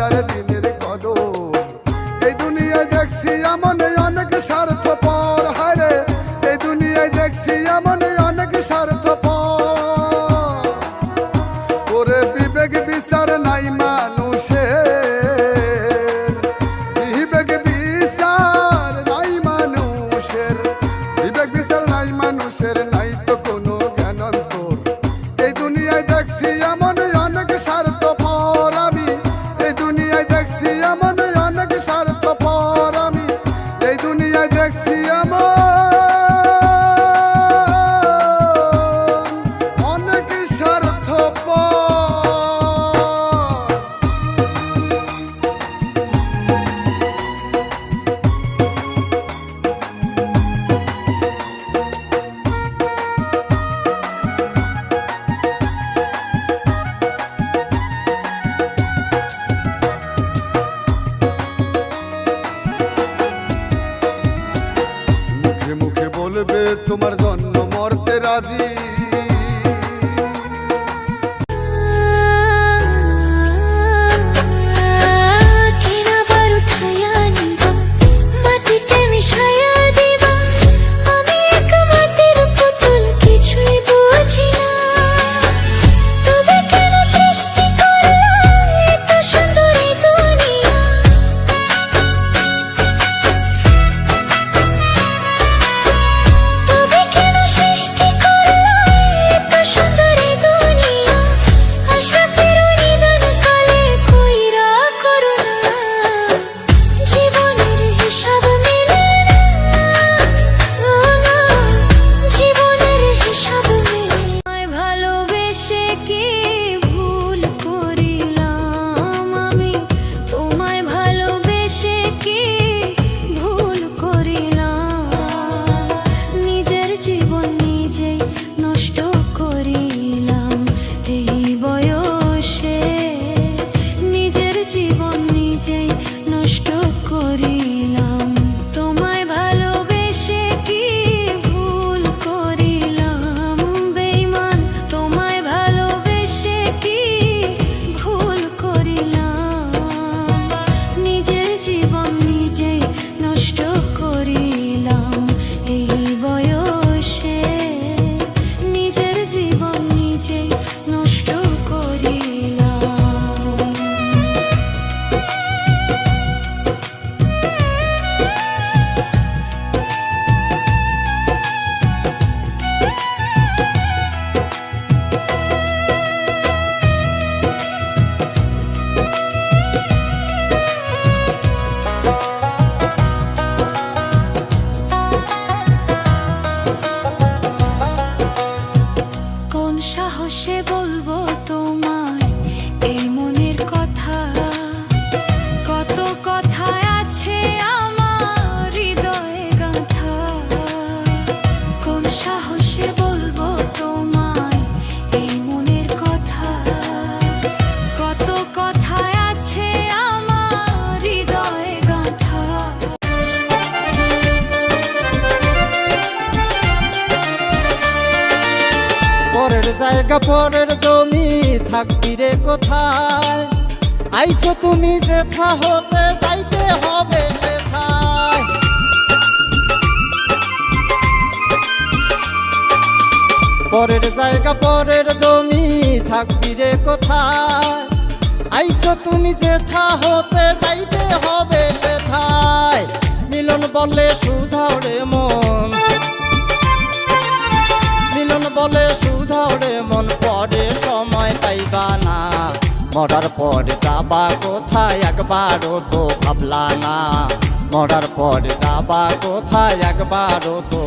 আর দিনের কদর। এই দুনিয়ায় দেখছি এমন অনেক স্বার্থপর, হায়রে এই দুনিয়ায় দেখছি এমন অনেক স্বার্থপর। ওরে বিবেক বিচার নাই মানুষের, বিবেক বিচার নাই মানুষের, বিবেক বিচার নাই মানুষের, নাই তো কোনো জ্ঞান অন্তর। এই দুনিয়ায় দেখছি এমন অনেক স্বার্থপর আমি, এই দুনিয়ায় দেখছি এমন অনেক স্বার্থপর আমি, এই দুনিয়ায় দেখছি এমন অনেক স্বার্থপর। মুখে মুখে বলবে তোমার জন্য মরতে রাজি, সাহসে বলবো তোমায় এই মনের কথা, কত কথা আছে আমার হৃদয়ে গাঁথা। কোন সাহসে বলবো তোমায় এই মনের কথা, কত কথা আছে আমার হৃদয়ে গাঁথা। পরের জায়গা পরের জমি থাকবি রে কোথায়, আইছো তুমি যেথা হতে যাইতে হবে সেথায়। পরের জায়গা পরের জমি থাকবি রে কোথায়, আইছো তুমি যেথা হতে যাইতে হবে সেথায়। মিলন বলে সুধাও রে মন, মিলন বলে সুধাও রে মন, পরে সময় পাইবা না। মরার পর যাবা কোথায় একবারও তো ভাবলা না, মরার পর যাবা কোথায় একবারও তো